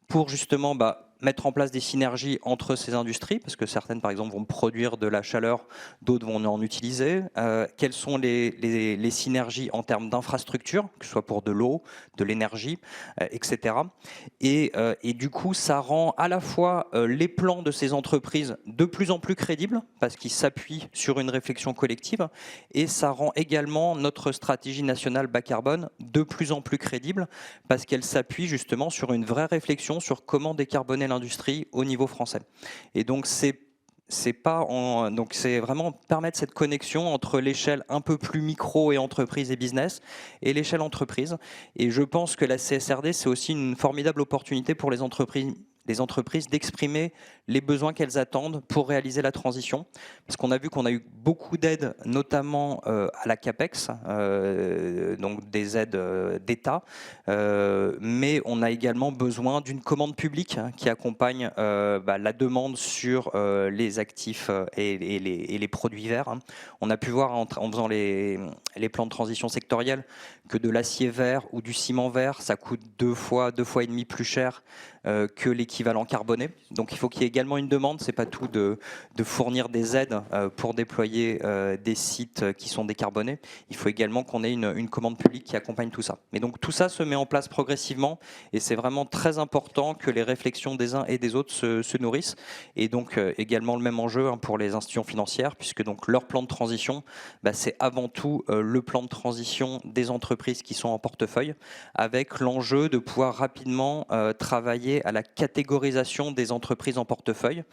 pour justement mettre en place des synergies entre ces industries, parce que certaines, par exemple, vont produire de la chaleur, d'autres vont en utiliser. Quelles sont les synergies en termes d'infrastructures, que ce soit pour de l'eau, de l'énergie, etc. Et du coup, ça rend à la fois les plans de ces entreprises de plus en plus crédibles, parce qu'ils s'appuient sur une réflexion collective, et ça rend également notre stratégie nationale bas carbone de plus en plus crédible, parce qu'elle s'appuie justement sur une vraie réflexion sur comment décarboner l'industrie au niveau français. Et donc c'est vraiment permettre cette connexion entre l'échelle un peu plus micro et entreprise et business et l'échelle entreprise. Et je pense que la CSRD, c'est aussi une formidable opportunité pour les entreprises d'exprimer les besoins qu'elles attendent pour réaliser la transition. Parce qu'on a vu qu'on a eu beaucoup d'aides, notamment à la CAPEX, donc des aides d'État, mais on a également besoin d'une commande publique qui accompagne la demande sur les actifs et les produits verts. On a pu voir en faisant les plans de transition sectorielle que de l'acier vert ou du ciment vert, ça coûte deux fois et demi plus cher que l'équivalent carboné. Donc il faut qu'il y ait également une demande, c'est pas tout de fournir des aides pour déployer des sites qui sont décarbonés. Il faut également qu'on ait une commande publique qui accompagne tout ça. Mais donc tout ça se met en place progressivement et c'est vraiment très important que les réflexions des uns et des autres se nourrissent. Et donc également le même enjeu pour les institutions financières, puisque donc leur plan de transition, c'est avant tout le plan de transition des entreprises qui sont en portefeuille, avec l'enjeu de pouvoir rapidement travailler à la catégorisation des entreprises en portefeuille.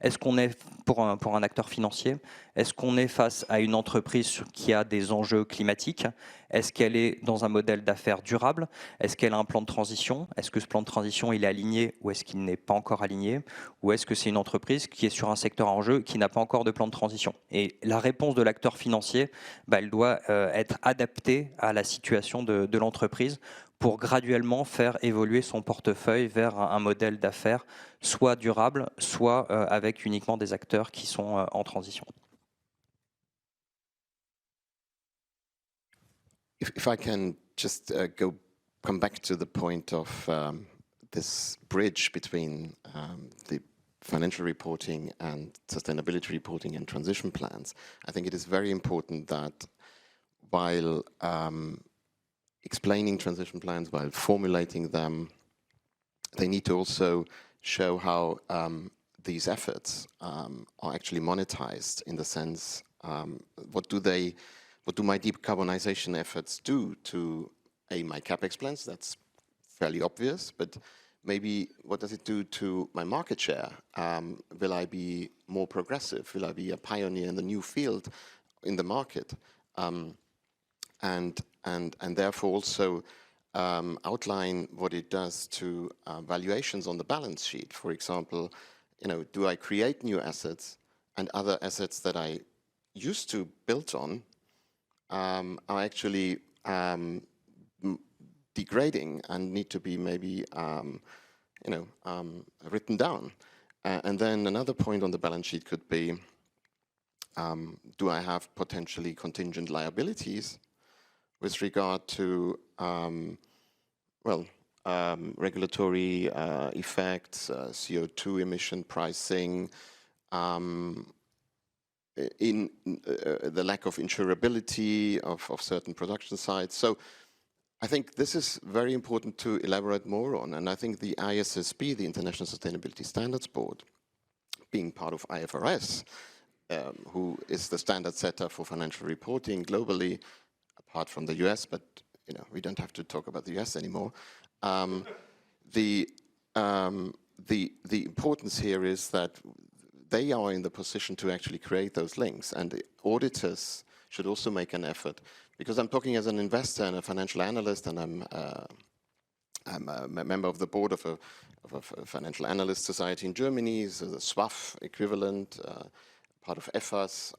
Est-ce qu'on est, pour un acteur financier, est-ce qu'on est face à une entreprise qui a des enjeux climatiques? Est-ce qu'elle est dans un modèle d'affaires durable? Est-ce qu'elle a un plan de transition? Est-ce que ce plan de transition il est aligné ou est-ce qu'il n'est pas encore aligné? Ou est-ce que c'est une entreprise qui est sur un secteur en jeu qui n'a pas encore de plan de transition? Et la réponse de l'acteur financier, elle doit être adaptée à la situation de l'entreprise pour graduellement faire évoluer son portefeuille vers un modèle d'affaires soit durable, soit avec uniquement des acteurs qui sont en transition. If I can just come back to the point of this bridge between the financial reporting and sustainability reporting and transition plans, I think it is very important that while explaining transition plans, while formulating them, they need to also show how these efforts are actually monetized, in the sense, what do my decarbonization efforts do to my CapEx plans? That's fairly obvious, but maybe what does it do to my market share? Will I be more progressive? Will I be a pioneer in the new field in the market? And therefore also outline what it does to valuations on the balance sheet. For example, do I create new assets, and other assets that I used to build on are actually degrading and need to be maybe written down. And then another point on the balance sheet could be, do I have potentially contingent liabilities with regard to regulatory effects, CO2 emission pricing, in the lack of insurability of certain production sites. So I think this is very important to elaborate more on. And I think the ISSB, the International Sustainability Standards Board, being part of IFRS, who is the standard setter for financial reporting globally, apart from the US, but we don't have to talk about the US anymore. The importance here is that they are in the position to actually create those links, and the auditors should also make an effort. Because I'm talking as an investor and a financial analyst, and I'm a member of the board of a financial analyst society in Germany, so the SWAF equivalent, part of EFAS.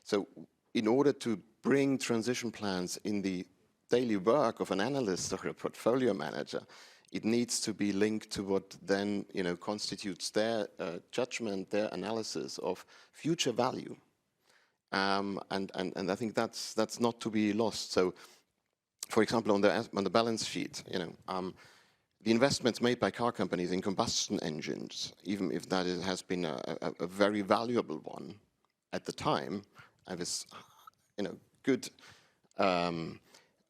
So in order to bring transition plans in the daily work of an analyst or a portfolio manager, it needs to be linked to what then constitutes their judgment, their analysis of future value. And I think that's not to be lost. So, for example, on the balance sheet, the investments made by car companies in combustion engines, even if that has been a very valuable one at the time, and with good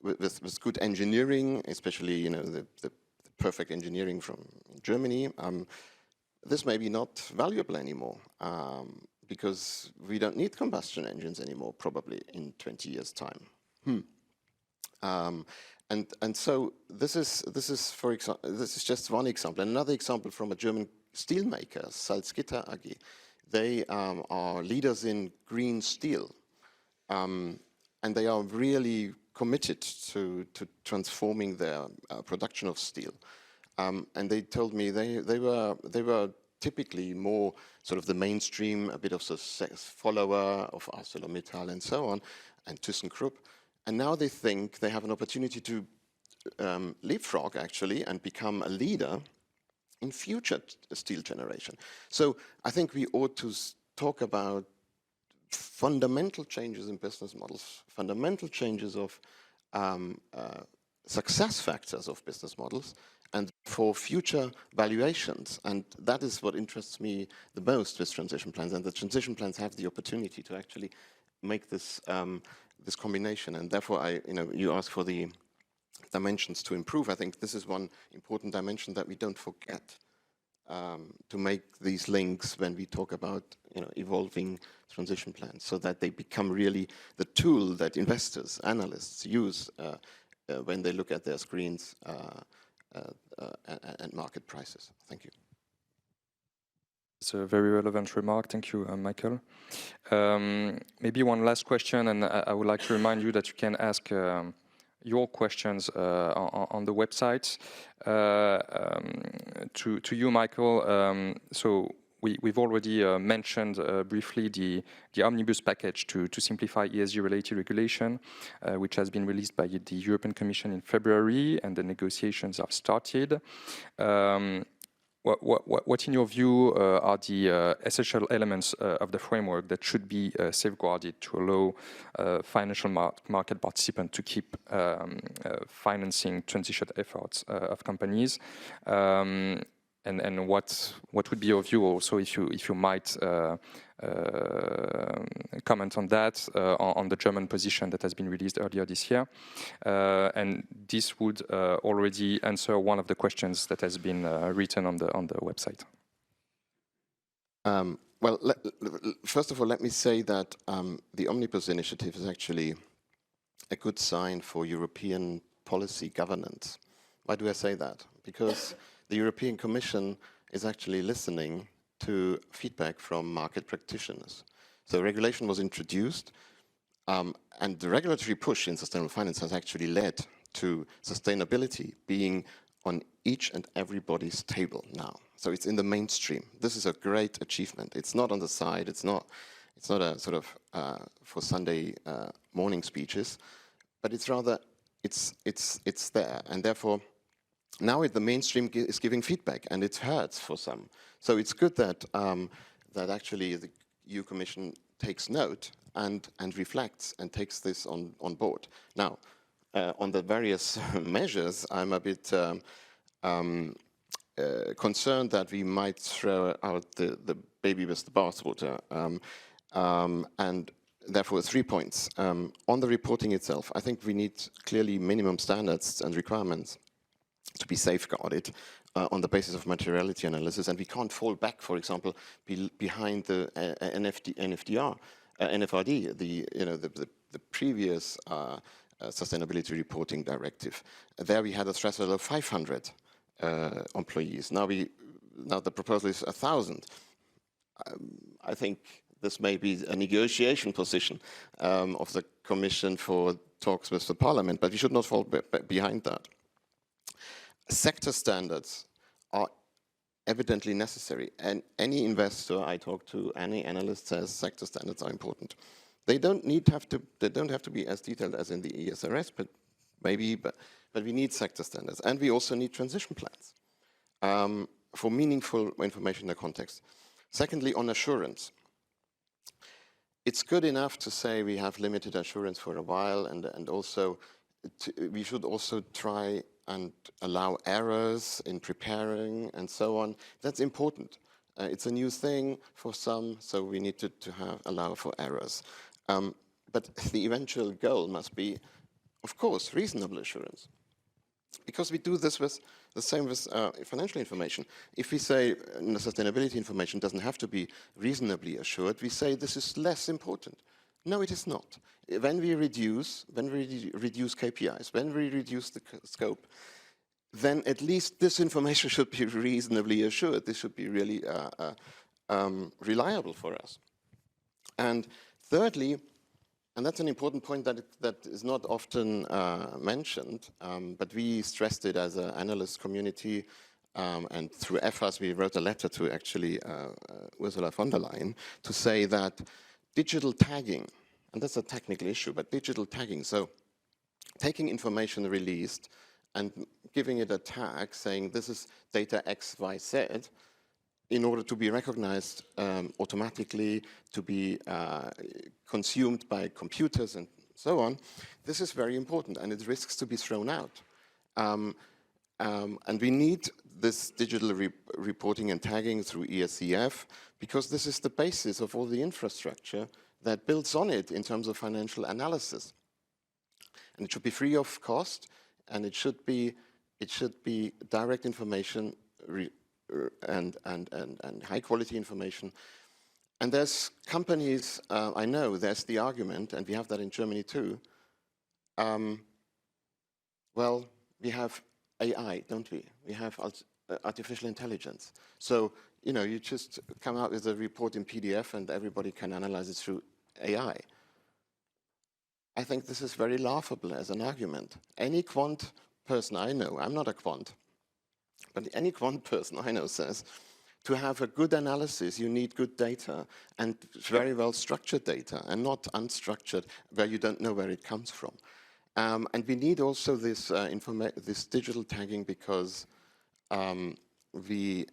with good engineering, especially the perfect engineering from Germany, this may be not valuable anymore because we don't need combustion engines anymore, probably in 20 years' time. And so this is for example, this is just one example. Another example from a German steelmaker, Salzgitter AG. They are leaders in green steel, and they are really committed to transforming their production of steel. And they told me they were typically more sort of the mainstream, a bit of a follower of ArcelorMittal and so on, and ThyssenKrupp. And now they think they have an opportunity to leapfrog, actually, and become a leader in future steel generation. So I think we ought to talk about fundamental changes in business models, fundamental changes of success factors of business models, and for future valuations. And that is what interests me the most with transition plans. And the transition plans have the opportunity to actually make this this combination. And therefore, you ask for the dimensions to improve. I think this is one important dimension that we don't forget to make these links when we talk about evolving transition plans, so that they become really the tool that investors, analysts use when they look at their screens and market prices. Thank you. It's a very relevant remark. Thank you, Michael. Maybe one last question, and I would like to remind you that you can ask your questions on the website. To you, Michael, so we've already mentioned briefly the omnibus package to simplify ESG-related regulation, which has been released by the European Commission in February, and the negotiations have started. What, in your view, are the essential elements of the framework that should be safeguarded to allow financial market participants to keep financing transition efforts of companies? And what would be your view also, if you might comment on that, on the German position that has been released earlier this year? And this would already answer one of the questions that has been written on the website. Well, first of all, let me say that the Omnibus initiative is actually a good sign for European policy governance. Why do I say that? Because the European Commission is actually listening to feedback from market practitioners. So regulation was introduced, and the regulatory push in sustainable finance has actually led to sustainability being on each and everybody's table now. So it's in the mainstream. This is a great achievement. It's not on the side. It's not a sort of for Sunday morning speeches, but it's rather it's there, and therefore now the mainstream is giving feedback, and it hurts for some. So it's good that that actually the EU Commission takes note and reflects and takes this on board. Now, on the various measures, I'm a bit concerned that we might throw out the baby with the bathwater, and therefore 3 points. On the reporting itself, I think we need clearly minimum standards and requirements to be safeguarded on the basis of materiality analysis, and we can't fall back, for example, behind the NFRD, the previous sustainability reporting directive. There we had a threshold of 500 employees. Now the proposal is 1,000. I think this may be a negotiation position of the Commission for talks with the Parliament, but we should not fall behind that. Sector standards are evidently necessary, and any investor I talk to, any analyst says sector standards are important. They don't have to be as detailed as in the ESRS, but we need sector standards, and we also need transition plans for meaningful information in the context. Secondly, on assurance, it's good enough to say we have limited assurance for a while, and also we should also try allow errors in preparing and so on. That's important. It's a new thing for some, so we need to allow for errors. But the eventual goal must be, of course, reasonable assurance. Because we do this with the same with financial information. If we say sustainability information doesn't have to be reasonably assured, we say this is less important. No, it is not. When we reduce KPIs, when we reduce the scope, then at least this information should be reasonably assured. This should be really reliable for us. And thirdly, and that's an important point that is not often mentioned, but we stressed it as an analyst community, and through EFAS we wrote a letter to actually Ursula von der Leyen to say that digital tagging, and that's a technical issue, but digital tagging, so taking information released and giving it a tag saying this is data X, Y, Z, in order to be recognized automatically, to be consumed by computers and so on, this is very important and it risks to be thrown out. And we need this digital reporting and tagging through ESCF because this is the basis of all the infrastructure that builds on it in terms of financial analysis. And it should be free of cost, and it should be direct information and high quality information. And there's companies, I know, there's the argument, and we have that in Germany too. Well, we have AI, don't we? We have artificial intelligence. So, you know, you just come out with a report in PDF and everybody can analyze it through AI. I think this is very laughable as an argument. Any quant person I know, I'm not a quant, but any quant person I know says, to have a good analysis, you need good data and very well structured data and not unstructured where you don't know where it comes from. And we need also this, this digital tagging because we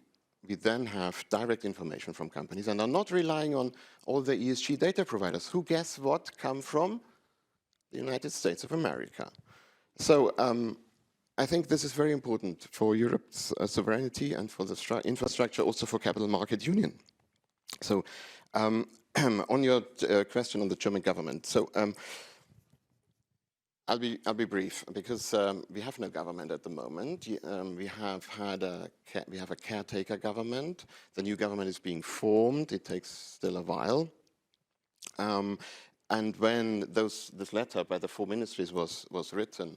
then have direct information from companies and are not relying on all the ESG data providers who, guess what, come from the United States of America. So I think this is very important for Europe's sovereignty and for the infrastructure, also for capital market union. So on your question on the German government, so I'll be brief because we have no government at the moment. We have a caretaker government. The new government is being formed. It takes still a while. And when this letter by the 4 ministries was written,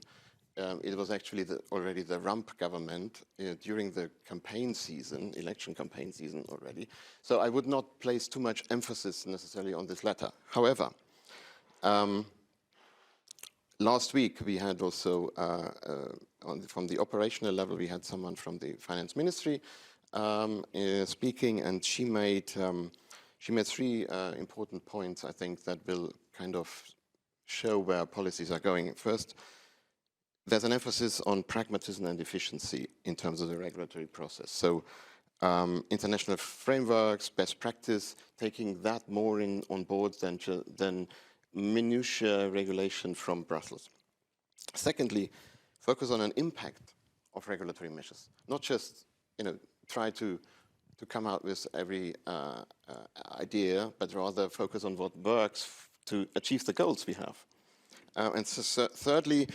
it was actually already the Rump government during the campaign season, election campaign season already. So I would not place too much emphasis necessarily on this letter. However, last week we had also, from the operational level, we had someone from the finance ministry speaking, and she made 3 important points, I think, that will kind of show where policies are going. First, there's an emphasis on pragmatism and efficiency in terms of the regulatory process. So international frameworks, best practice, taking that more on board than minutiae regulation from Brussels. Secondly, focus on an impact of regulatory measures, not just try to come out with every idea, but rather focus on what works to achieve the goals we have. And so thirdly,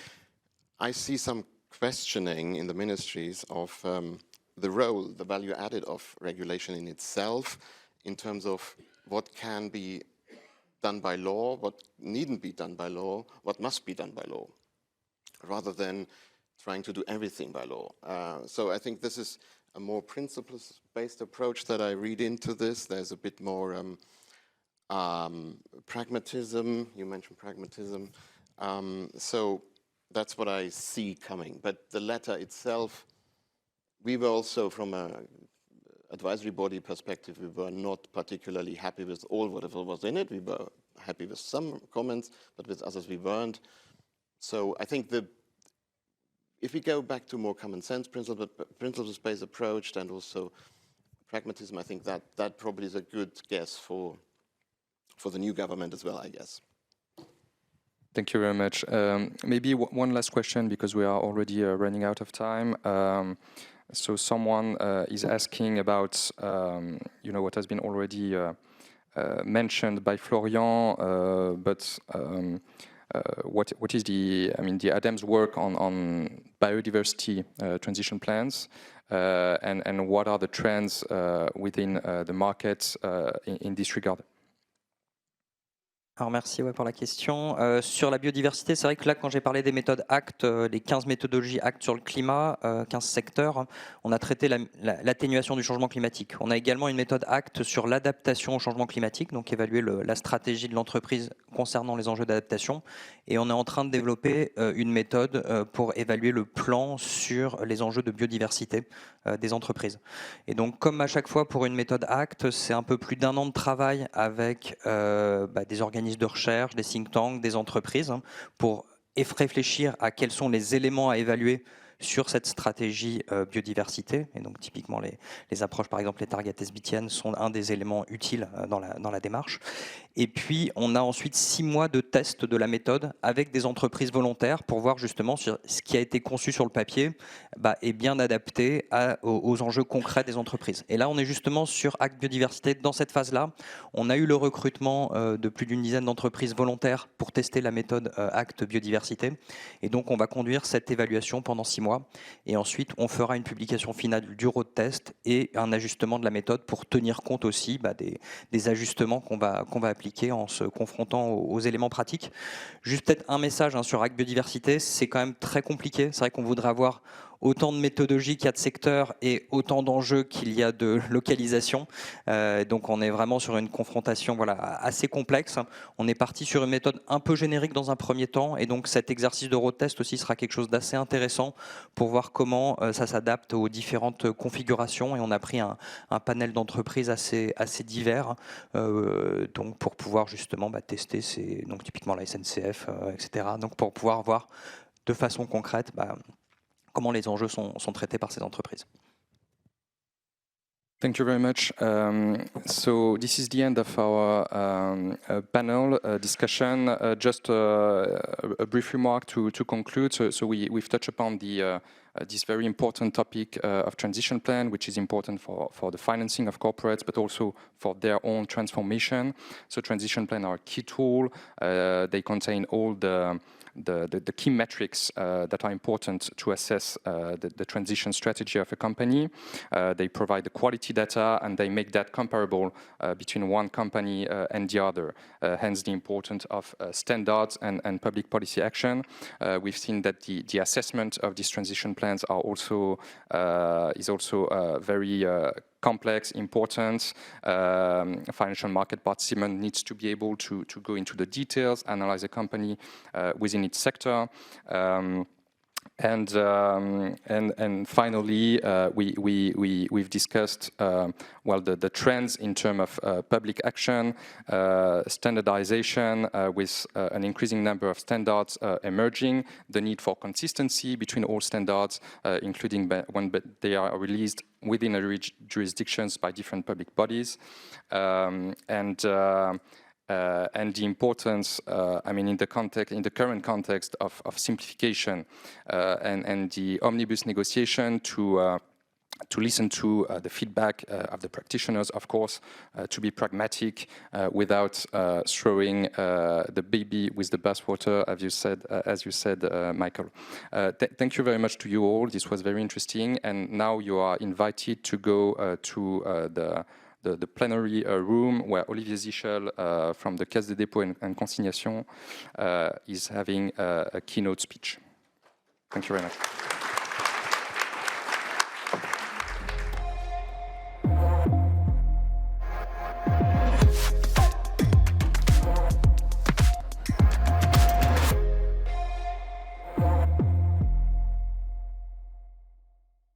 I see some questioning in the ministries of the role, the value added of regulation in itself, in terms of what can be done by law, what needn't be done by law, what must be done by law, rather than trying to do everything by law. So I think this is a more principles-based approach that I read into this. There's a bit more pragmatism. You mentioned pragmatism. So that's what I see coming. But the letter itself, we were also, from an advisory body perspective, we were not particularly happy with all whatever was in it. We were happy with some comments, but with others we weren't. So I think if we go back to more common sense principles-based approach and also pragmatism, I think that probably is a good guess for the new government as well, I guess. Thank you very much. Maybe one last question, because we are already running out of time. So someone is asking about, what has been already mentioned by Florian, but what is the ADEME's work on biodiversity transition plans, and what are the trends within the market in this regard? Alors merci pour la question. Sur la biodiversité, c'est vrai que là, quand j'ai parlé des méthodes ACT, les 15 méthodologies ACT sur le climat, 15 secteurs, on a traité l'atténuation du changement climatique. On a également une méthode ACT sur l'adaptation au changement climatique, donc évaluer la stratégie de l'entreprise concernant les enjeux d'adaptation. Et on est en train de développer une méthode pour évaluer le plan sur les enjeux de biodiversité des entreprises. Et donc, comme à chaque fois pour une méthode ACT, c'est un peu plus d'1 an de travail avec des organismes de recherche, des think tanks, des entreprises, pour réfléchir à quels sont les éléments à évaluer sur cette stratégie biodiversité. Et donc typiquement les approches, par exemple les targets SBTN, sont un des éléments utiles dans la démarche. Et puis on a ensuite 6 mois de test de la méthode avec des entreprises volontaires pour voir justement si ce qui a été conçu sur le papier est bien adapté aux enjeux concrets des entreprises. Et là on est justement sur Acte Biodiversité. Dans cette phase-là, on a eu le recrutement de plus d'une dizaine d'entreprises volontaires pour tester la méthode Acte Biodiversité. Et donc on va conduire cette évaluation pendant 6 mois. Et ensuite, on fera une publication finale du road test et un ajustement de la méthode pour tenir compte aussi des ajustements qu'on va appliquer en se confrontant aux éléments pratiques. Juste peut-être un message sur Acte Biodiversité, c'est quand même très compliqué. C'est vrai qu'on voudrait avoir autant de méthodologies qu'il y a de secteurs et autant d'enjeux qu'il y a de localisation. Donc on est vraiment sur une confrontation assez complexe. On est parti sur une méthode un peu générique dans un premier temps, et donc cet exercice de road test aussi sera quelque chose d'assez intéressant pour voir comment ça s'adapte aux différentes configurations. Et on a pris un panel d'entreprises assez divers, donc pour pouvoir justement tester donc typiquement la SNCF, etc. Donc pour pouvoir voir de façon concrète comment les enjeux sont traités par ces entreprises. Thank you very much. So this is the end of our panel discussion. Just a brief remark to conclude. So we've touched upon this very important topic of transition plan, which is important for the financing of corporates, but also for their own transformation. So transition plan are a key tool. They contain all the key metrics that are important to assess the transition strategy of a company. They provide the quality data, and they make that comparable between one company and the other. Hence the importance of standards and public policy action. We've seen that the assessment of these transition plans is also very complex, important. Financial market participant needs to be able to go into the details, analyze a company within its sector. And finally, we've discussed the trends in terms of public action, standardization with an increasing number of standards emerging, the need for consistency between all standards, including when they are released within a jurisdictions by different public bodies, and the importance, in the current context of simplification and the omnibus negotiation to listen to the feedback of the practitioners, of course, to be pragmatic without throwing the baby with the bathwater, as you said, Michael. Thank you very much to you all. This was very interesting, and now you are invited to go to the plenary room where Olivier Zichel from the Caisse des Dépôts and Consignation is having a keynote speech. Thank you very much.